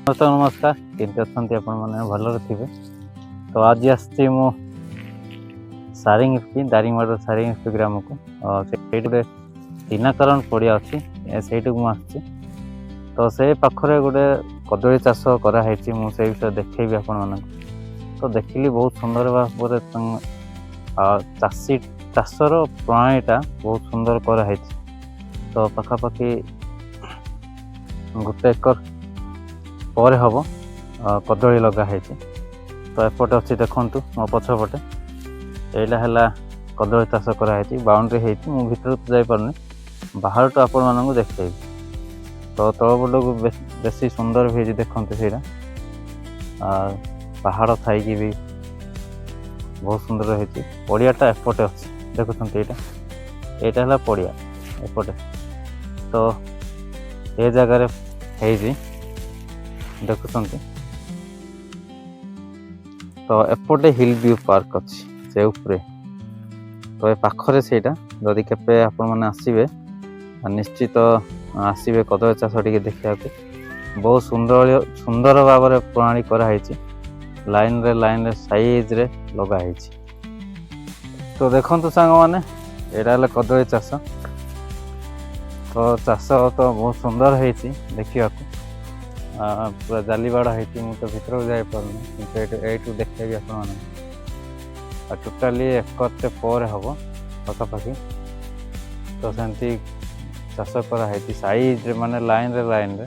नमस्कार केमती अच्छा आपण मैंने भलर थे। तो आज आसची मु सारिंगी दारिंगबाड़ सारिंगी ग्राम को गोटे दिनाकरण पड़िया अच्छी से मुझे तो से पाखरे गोटे कदली चाष कराई मुझे विषय देखी आपण मान तो देखिली बहुत सुंदर भाव चाषी चाषर प्रणालीटा बहुत सुंदर कराई। तो पखापाखि गोटे एकर पर हम कदली लगाई। तो एपटे अच्छी देखु मो पछपटे यहाँ है कदली चाष कराई बाउंड्री होती मु भर तो जापारे बाहर तो आपण मानक देखे। तो तलपट को बेसी सुंदर भी देखते से पहाड़ थी भी बहुत सुंदर होती। पड़ियाटा एपटे अच्छी देखुं यहाँ है पड़िया एपटे। तो ये जगार देखुं तो एपटे हिल व्यू पार्क अच्छी से उपरे। तो ये पाखरे से जदि केपे आपण मैंने आसबे निश्चित आसबे कदली चाष टी देखा बहुत सुंदर सुंदर भाव में प्रणाली कराई लाइन रे साइज रे लगाई। तो देखो सांग मैंने यहाँ है कदली चाष। तो चाष तो बहुत सुंदर होती देखा पूरा जालीबाड़ होती मुझे भर जापारे देखेबी आपण टोटाली एकते पर हम पखापाखि। तो सेमती चाष कराई साइज माने लाइन रे।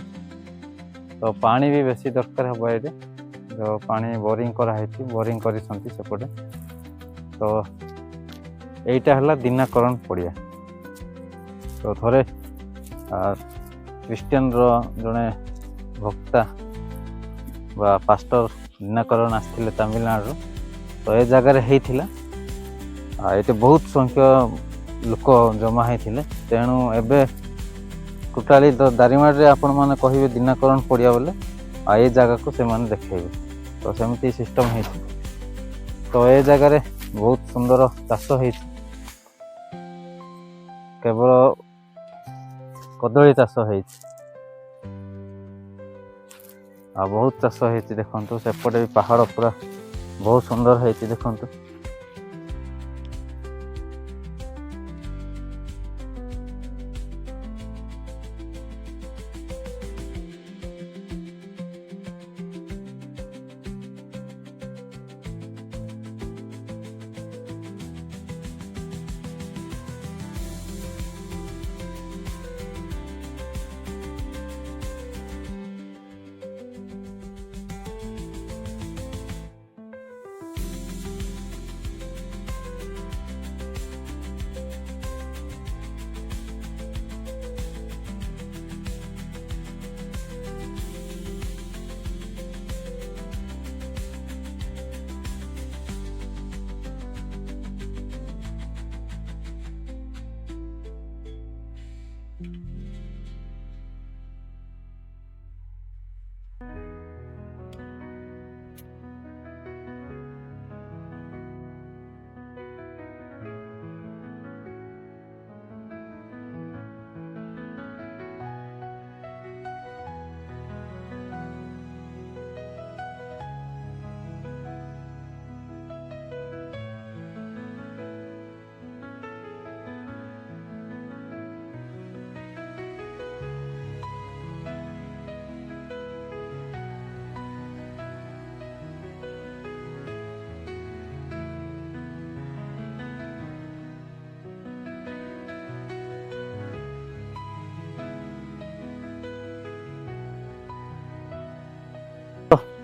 तो पानी भी बेसी दरकार हम ये जो पानी बोरिंग कराई बोरिंग करपटे। तो यहीटा है दिनाकरण पड़िया। तो थोड़े क्रिश्चियन जड़े भक्ता बा पास्टर दिनाकरण आसते तमिलनाडु। तो ये जगार होता ये बहुत संख्य लोक जमा होते तेणु एबे टोटाली तो दारिंगबाड़ आपण मैंने कहे दिनाकरण पड़िया बोले ये जगह को से मैंने देखेबे। तो सेमती सिस्टम है। तो ये जगार बहुत सुंदर चाष हो केवल कदली चाष हो बहुत चाष होती देखु सेपटे भी पहाड़ पूरा बहुत सुंदर होती देखु।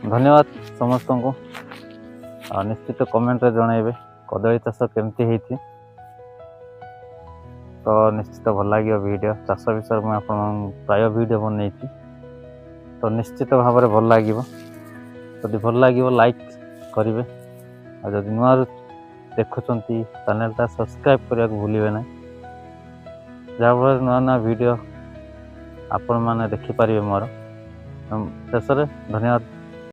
धन्यवाद समस्त को निश्चित कमेंट रे जनइबे कदली चाष केमती होती। तो निश्चित भल लगे वीडियो चाष विषय में आप प्राय वीडियो बनई। तो निश्चित भाव में भल लगे जदि भल लगे लाइक करेंगे और जदि नुआ देखुं चैनलटा सब्सक्राइब करने को भूलिए ना जहाँफल नुआ नुआ वीडियो आपण मैंने देखिपारे मोर शेष धन्यवाद।